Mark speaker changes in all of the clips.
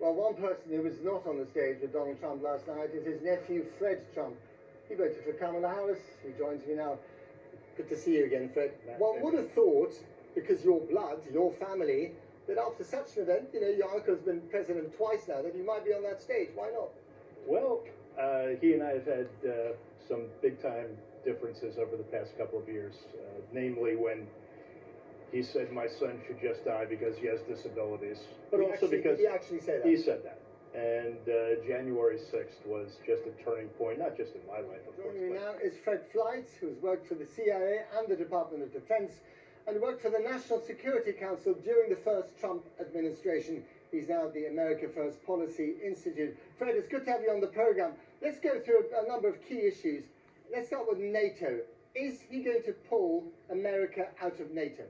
Speaker 1: Well, one person who was not on the stage with Donald Trump last night is his nephew, Fred Trump. He voted for Kamala Harris. He joins me now. Good to see you again, Fred. One would have thought, because your blood, your family, that after such an event, you know, your uncle's been president twice now, that he might be on that stage. Why not?
Speaker 2: Well, he and I have had some big-time differences over the past couple of years, namely when he said my son should just die because he has disabilities, but also because
Speaker 1: he actually said that.
Speaker 2: He said that. And January 6th was just a turning point, not just in my life, of course.
Speaker 1: Joining me now is Fred Fleitz, who's worked for the CIA and the Department of Defense, and worked for the National Security Council during the first Trump administration. He's now at the America First Policy Institute. Fred, it's good to have you on the program. Let's go through a number of key issues. Let's start with NATO. Is he going to pull America out of NATO?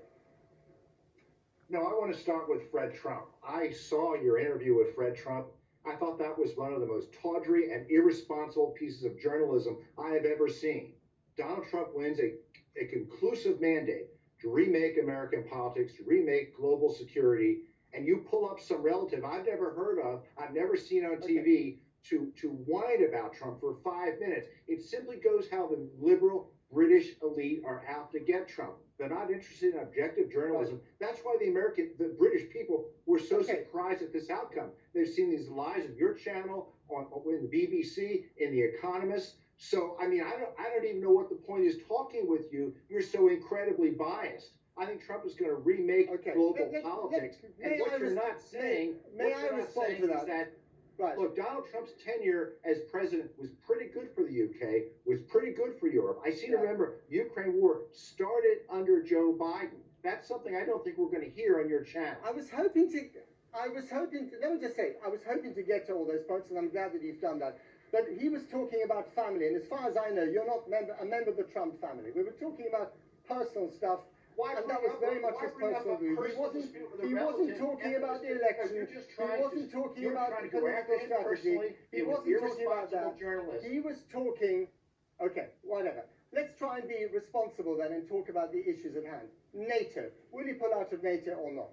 Speaker 3: No, I want to start with Fred Trump. I saw your interview with Fred Trump. I thought that was one of the most tawdry and irresponsible pieces of journalism I have ever seen. Donald Trump wins a conclusive mandate to remake American politics, to remake global security, and you pull up some relative I've never heard of, I've never seen on TV, to whine about Trump for 5 minutes. It simply goes how the liberal British elite are out to get Trump. They're not interested in objective journalism. That's why the British people were so surprised at this outcome. They've seen these lies of your channel in the BBC, in The Economist. So, I mean, I don't even know what the point is talking with you. You're so incredibly biased. I think Trump is going to remake global politics. And what you're not saying is that, look, Donald Trump's tenure as president was pretty good for the UK, was pretty good for Europe. I seem to remember the Ukraine war started under Joe Biden. That's something I don't think we're going to hear on your channel.
Speaker 1: I was hoping to, let me just say, I was hoping to get to all those points, and I'm glad that you've done that. But he was talking about family, and as far as I know, you're not a member of the Trump family. We were talking about personal stuff. And that was very much his personal view. He wasn't talking about the election. He wasn't talking about the political strategy. He wasn't talking about that. He was talking, whatever. Let's try and be responsible then and talk about the issues at hand. NATO. Will he pull out of NATO or not?